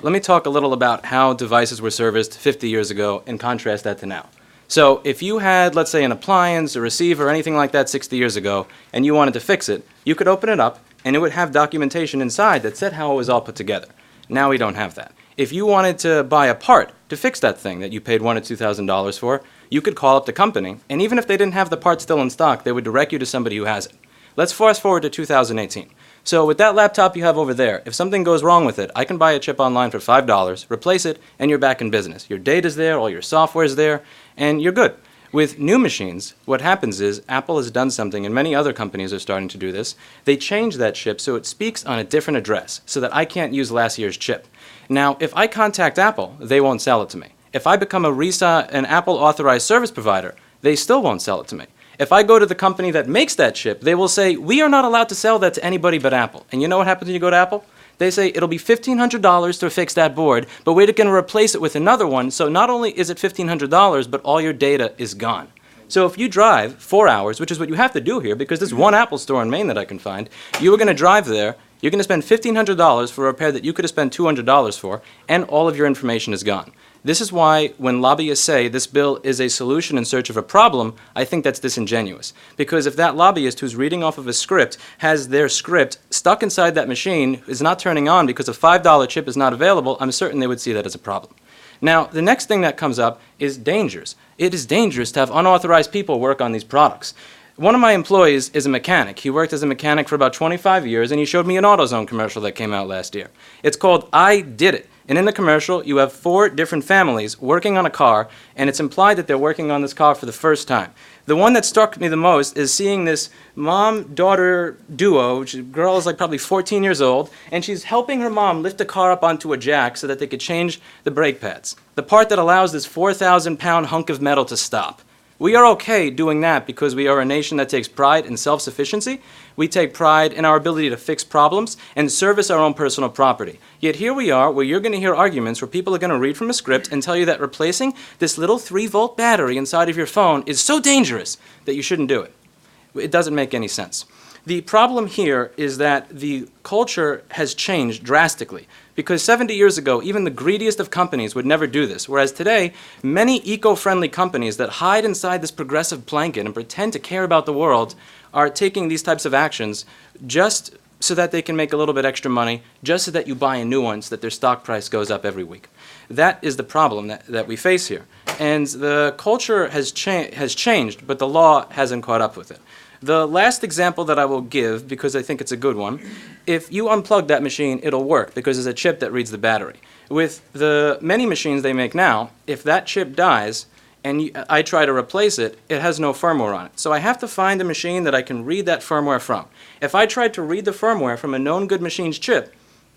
Let me talk a little about how devices were serviced 50 years ago and contrast that to now. So if you had, let's say, an appliance, a receiver, or anything like that 60 years ago, and you wanted to fix it, you could open it up, and it would have documentation inside that said how it was all put together. Now we don't have that. If you wanted to buy a part to fix that thing that you paid $1,000 or $2,000 for, you could call up the company, and even if they didn't have the part still in stock, they would direct you to somebody who has it. Let's fast forward to 2018. So with that laptop you have over there, if something goes wrong with it, I can buy a chip online for $5, replace it, and you're back in business. Your data's there, all your software's there, and you're good. With new machines, what happens is Apple has done something, and many other companies are starting to do this. They change that chip so it speaks on a different address so that I can't use last year's chip. Now, if I contact Apple, they won't sell it to me. If I become an Apple authorized service provider, they still won't sell it to me. If I go to the company that makes that chip, they will say, we are not allowed to sell that to anybody but Apple. And you know what happens when you go to Apple? They say it'll be $1,500 to fix that board, but we're going to replace it with another one, so not only is it $1,500, but all your data is gone. So if you drive 4 hours, which is what you have to do here, because there's one Apple store in Maine that I can find, you are going to drive there, you're going to spend $1,500 for a repair that you could have spent $200 for, and all of your information is gone. This is why when lobbyists say this bill is a solution in search of a problem, I think that's disingenuous. Because if that lobbyist who's reading off of a script has their script stuck inside that machine, is not turning on because a $5 chip is not available, I'm certain they would see that as a problem. Now, the next thing that comes up is dangers. It is dangerous to have unauthorized people work on these products. One of my employees is a mechanic. He worked as a mechanic for about 25 years, and he showed me an AutoZone commercial that came out last year. It's called I Did It. And in the commercial, you have 4 different families working on a car, and it's implied that they're working on this car for the first time. The one that struck me the most is seeing this mom-daughter duo, which the girl is like probably 14 years old, and she's helping her mom lift the car up onto a jack so that they could change the brake pads, the part that allows this 4,000-pound hunk of metal to stop. We are okay doing that because we are a nation that takes pride in self-sufficiency. We take pride in our ability to fix problems and service our own personal property. Yet here we are where you're going to hear arguments where people are going to read from a script and tell you that replacing this little 3-volt battery inside of your phone is so dangerous that you shouldn't do it. It doesn't make any sense. The problem here is that the culture has changed drastically. Because 70 years ago, even the greediest of companies would never do this, whereas today, many eco-friendly companies that hide inside this progressive blanket and pretend to care about the world are taking these types of actions just so that they can make a little bit extra money, just so that you buy a new one so that their stock price goes up every week. That is the problem that we face here. And the culture has changed, but the law hasn't caught up with it. The last example that I will give, because I think it's a good one, if you unplug that machine, it'll work because there's a chip that reads the battery. With the many machines they make now, if that chip dies and I try to replace it, it has no firmware on it. So I have to find a machine that I can read that firmware from. If I tried to read the firmware from a known good machine's chip,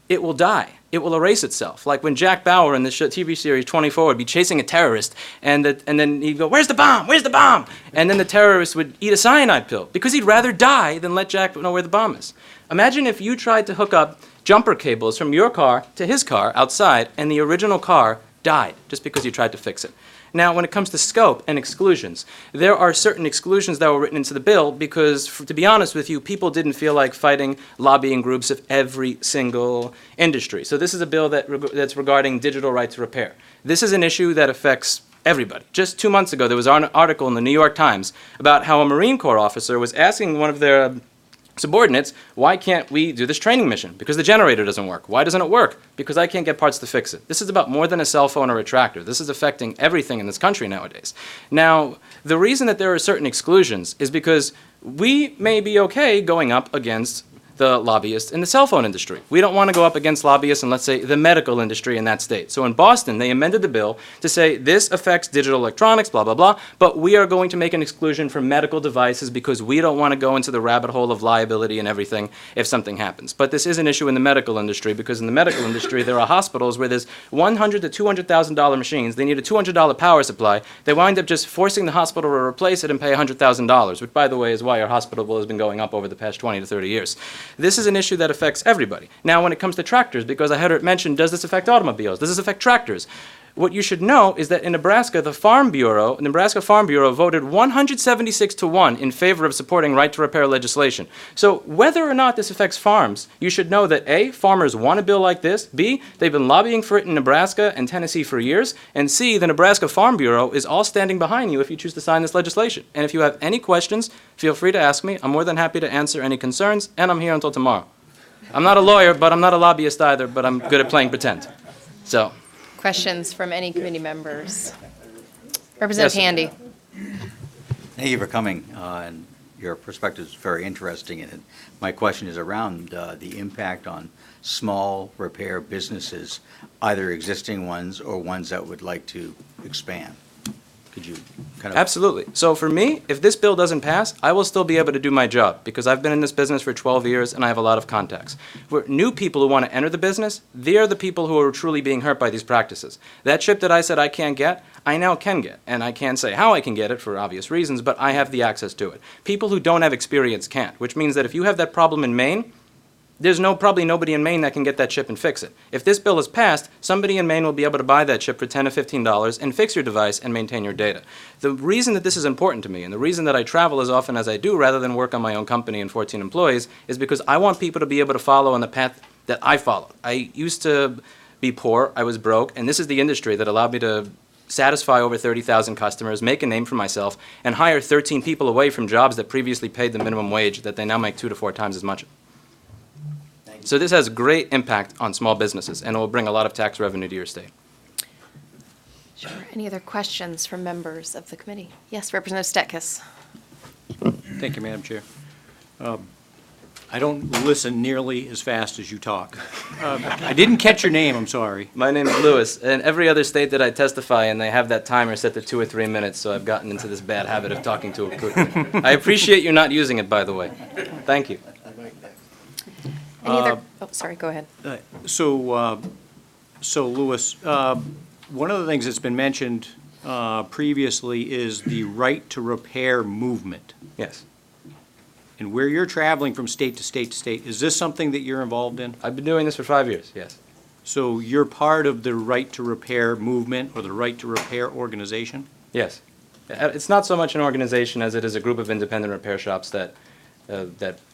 it will die. It will erase itself. Like when Jack Bauer in the TV series 24 would be chasing a terrorist, and then he'd go, "Where's the bomb? Where's the bomb?" And then the terrorist would eat a cyanide pill because he'd rather die than let Jack know where the bomb is. Imagine if you tried to hook up jumper cables from your car to his car outside, and the original car died just because you tried to fix it. Now, when it comes to scope and exclusions, there are certain exclusions that were written into the bill because, to be honest with you, people didn't feel like fighting lobbying groups of every single industry. So this is a bill that's regarding digital right to repair. This is an issue that affects everybody. Just 2 months ago, there was an article in the New York Times about how a Marine Corps officer was asking one of their subordinates, why can't we do this training mission? Because the generator doesn't work. Why doesn't it work? Because I can't get parts to fix it. This is about more than a cell phone or a tractor. This is affecting everything in this country nowadays. Now, the reason that there are certain exclusions is because we may be okay going up against the lobbyists in the cell phone industry. We don't want to go up against lobbyists in, let's say, the medical industry in that state. So in Boston, they amended the bill to say this affects digital electronics, blah, blah, blah, but we are going to make an exclusion for medical devices because we don't want to go into the rabbit hole of liability and everything if something happens. But this is an issue in the medical industry because in the medical industry, there are hospitals where there's $100,000 to $200,000 machines. They need a $200 power supply. They wind up just forcing the hospital to replace it and pay $100,000, which, by the way, is why our hospital bill has been going up over the past 20 to 30 years. This is an issue that affects everybody. Now, when it comes to tractors, because I heard it mentioned, does this affect automobiles? Does this affect tractors? What you should know is that in Nebraska, the Nebraska Farm Bureau voted 176-1 in favor of supporting right to repair legislation. So whether or not this affects farms, you should know that A, farmers want a bill like this, B, they've been lobbying for it in Nebraska and Tennessee for years, and C, the Nebraska Farm Bureau is all standing behind you if you choose to sign this legislation. And if you have any questions, feel free to ask me. I'm more than happy to answer any concerns, and I'm here until tomorrow. I'm not a lawyer, but I'm not a lobbyist either, but I'm good at playing pretend. So. Questions from any committee members? Representative Handy. Thank you for coming, and your perspective is very interesting. And my question is around the impact on small repair businesses, either existing ones or ones that would like to expand. Could you kind of... Absolutely. So for me, if this bill doesn't pass, I will still be able to do my job because I've been in this business for 12 years and I have a lot of contacts. For new people who want to enter the business, they're the people who are truly being hurt by these practices. That chip that I said I can't get, I now can get. And I can't say how I can get it for obvious reasons, but I have the access to it. People who don't have experience can't, which means that if you have that problem in Maine, there's probably nobody in Maine that can get that chip and fix it. If this bill is passed, somebody in Maine will be able to buy that chip for $10 to $15 and fix your device and maintain your data. The reason that this is important to me and the reason that I travel as often as I do rather than work on my own company and 14 employees is because I want people to be able to follow on the path that I followed. I used to be poor, I was broke, and this is the industry that allowed me to satisfy over 30,000 customers, make a name for myself, and hire 13 people away from jobs that previously paid the minimum wage that they now make 2 to 4 times as much. So this has great impact on small businesses, and it will bring a lot of tax revenue to your state. Sure. Any other questions from members of the committee? Yes, Representative Stetkis. Thank you, Madam Chair. I don't listen nearly as fast as you talk. I didn't catch your name, I'm sorry. My name is Lewis. In every other state that I testify in, they have that timer set to 2 or 3 minutes, so I've gotten into this bad habit of talking to it quickly. I appreciate you not using it, by the way. Thank you. Any other? Oh, sorry, go ahead. So Louis, one of the things that's been mentioned previously is the right to repair movement. Yes. And where you're traveling from state to state to state, is this something that you're involved in? I've been doing this for 5 years, yes. So you're part of the right to repair movement or the right to repair organization? Yes. It's not so much an organization as it is a group of independent repair shops that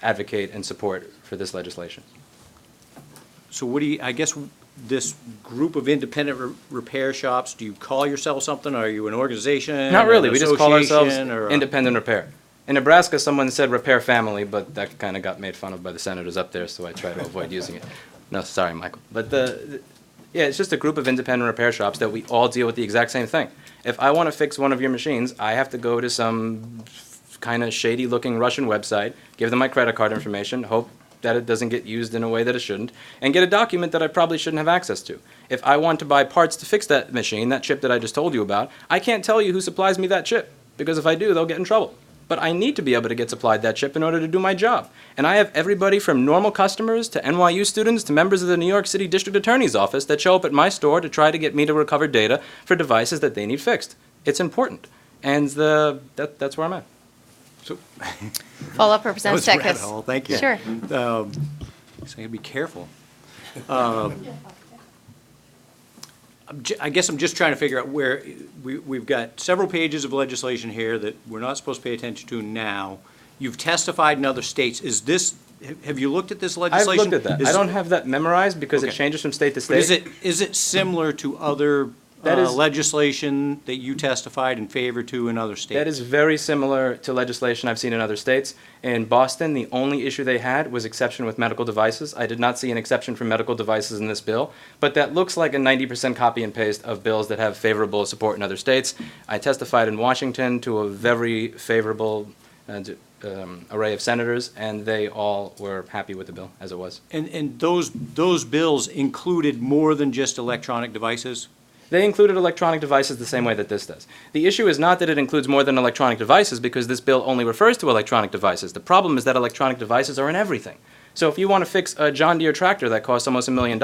advocate and support for this legislation. So what do you, I guess this group of independent repair shops, do you call yourself something? Are you an organization? Not really. We just call ourselves or Independent Repair. In Nebraska, someone said Repair Family, but that kind of got made fun of by the senators up there, so I try to avoid using it. No, sorry, Michael. But yeah, it's just a group of independent repair shops that we all deal with the exact same thing. If I want to fix one of your machines, I have to go to some kind of shady-looking Russian website, give them my credit card information, hope that it doesn't get used in a way that it shouldn't, and get a document that I probably shouldn't have access to. If I want to buy parts to fix that machine, that chip that I just told you about, I can't tell you who supplies me that chip, because if I do, they'll get in trouble. But I need to be able to get supplied that chip in order to do my job. And I have everybody from normal customers to NYU students to members of the New York City District Attorney's Office that show up at my store to try to get me to recover data for devices that they need fixed. It's important. And that's where I'm at. So, Follow-up, Representative that was Stetkis. rabbit hole, thank you. Sure. So I gotta be careful. I guess I'm just trying to figure out where, we've got several pages of legislation here that we're not supposed to pay attention to now. You've testified in other states. Is this, have you looked at this I've legislation? looked at that. I don't have that memorized because it Okay. changes from state to But state. is it similar to other That is- legislation that you testified in favor to in other states? That is very similar to legislation I've seen in other states. In Boston, the only issue they had was exception with medical devices. I did not see an exception for medical devices in this bill, but that looks like a 90% copy and paste of bills that have favorable support in other states. I testified in Washington to a very favorable array of senators, and they all were happy with the bill as it was. And those bills included more than just electronic devices? They included electronic devices the same way that this does. The issue is not that it includes more than electronic devices because this bill only refers to electronic devices. The problem is that electronic devices are in everything. So if you want to fix a John Deere tractor that costs almost $1 million,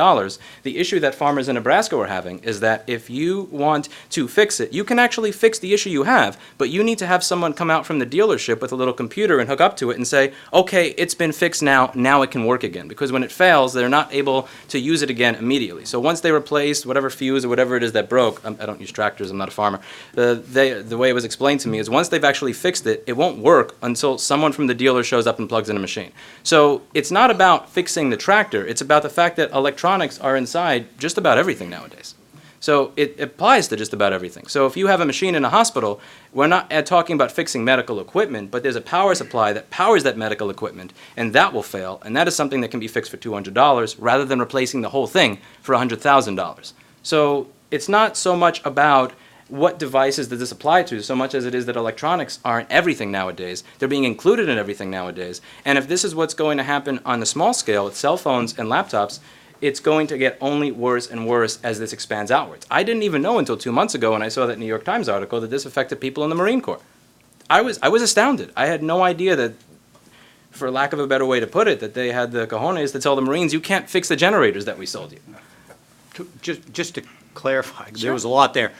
the issue that farmers in Nebraska were having is that if you want to fix it, you can actually fix the issue you have, but you need to have someone come out from the dealership with a little computer and hook up to it and say, okay, it's been fixed now it can work again. Because when it fails, they're not able to use it again immediately. So once they replace whatever fuse or whatever it is that broke, I don't use tractors, I'm not a farmer, the way it was explained to me is once they've actually fixed it, it won't work until someone from the dealer shows up and plugs in a machine. So it's not about fixing the tractor, it's about the fact that electronics are inside just about everything nowadays. So it applies to just about everything. So if you have a machine in a hospital, we're not talking about fixing medical equipment, but there's a power supply that powers that medical equipment, and that will fail, and that is something that can be fixed for $200 rather than replacing the whole thing for $100,000. So it's not so much about what devices does this apply to, so much as it is that electronics aren't everything nowadays. They're being included in everything nowadays. And if this is what's going to happen on the small scale with cell phones and laptops, it's going to get only worse and worse as this expands outwards. I didn't even know until 2 months ago when I saw that New York Times article that this affected people in the Marine Corps. I was astounded. I had no idea that, for lack of a better way to put it, that they had the cojones to tell the Marines, you can't fix the generators that we sold you. Just to clarify, there was a lot there.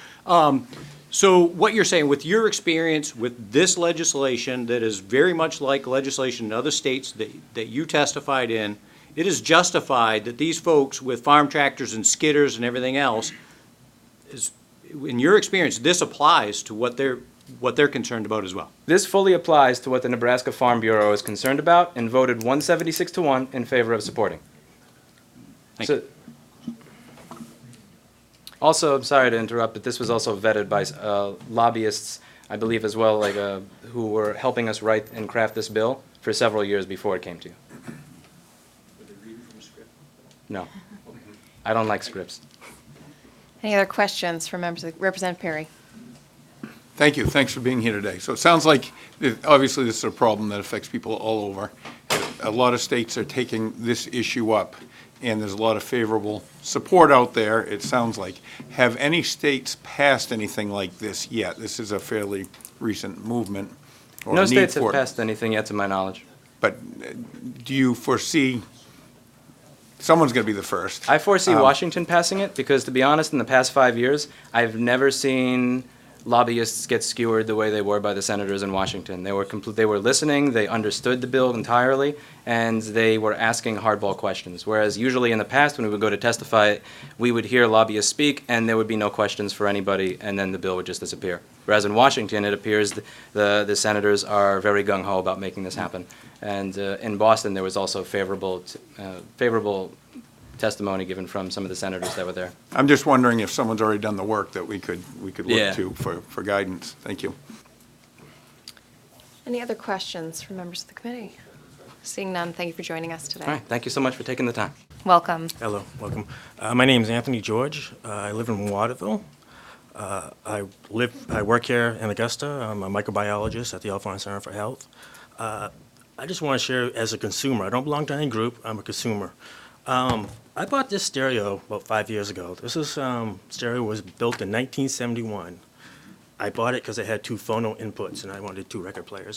So what you're saying, with your experience with this legislation that is very much like legislation in other states that you testified in, it is justified that these folks with farm tractors and skidders and everything else, in your experience, this applies to what they're concerned about as well. This fully applies to what the Nebraska Farm Bureau is concerned about and voted 176-1 in favor of supporting. Thank you. Also, I'm sorry to interrupt, but this was also vetted by lobbyists, I believe as well, like who were helping us write and craft this bill for several years before it came to you. Were they reading from a script? No. I don't like scripts. Any other questions for members of Representative Perry? Thank you. Thanks for being here today. So it sounds like, obviously, this is a problem that affects people all over. A lot of states are taking this issue up, and there's a lot of favorable support out there, it sounds like. Have any states passed anything like this yet? This is a fairly recent movement or No need states have for it. passed anything yet, to my knowledge. But do you foresee, someone's going to be the first? I foresee Washington passing it because, to be honest, in the past 5 years, I've never seen lobbyists get skewered the way they were by the senators in Washington. They were listening, they understood the bill entirely, and they were asking hardball questions. Whereas usually in the past, when we would go to testify, we would hear lobbyists speak, and there would be no questions for anybody, and then the bill would just disappear. Whereas in Washington, it appears the senators are very gung-ho about making this happen. And in Boston, there was also favorable testimony given from some of the senators that were there. I'm just wondering if someone's already done the work that we could Yeah. look to for guidance. Thank you. Any other questions from members of the committee? Seeing none, thank you for joining us today. All right, thank you so much for taking the time. Welcome. Hello, welcome. My name is Anthony George. I live in Waterville. I work here in Augusta. I'm a microbiologist at the Alphonse Center for Health. I just want to share as a consumer. I don't belong to any group. I'm a consumer. I bought this stereo about 5 years ago. This stereo was built in 1971. I bought it because it had two phono inputs, and I wanted two record players.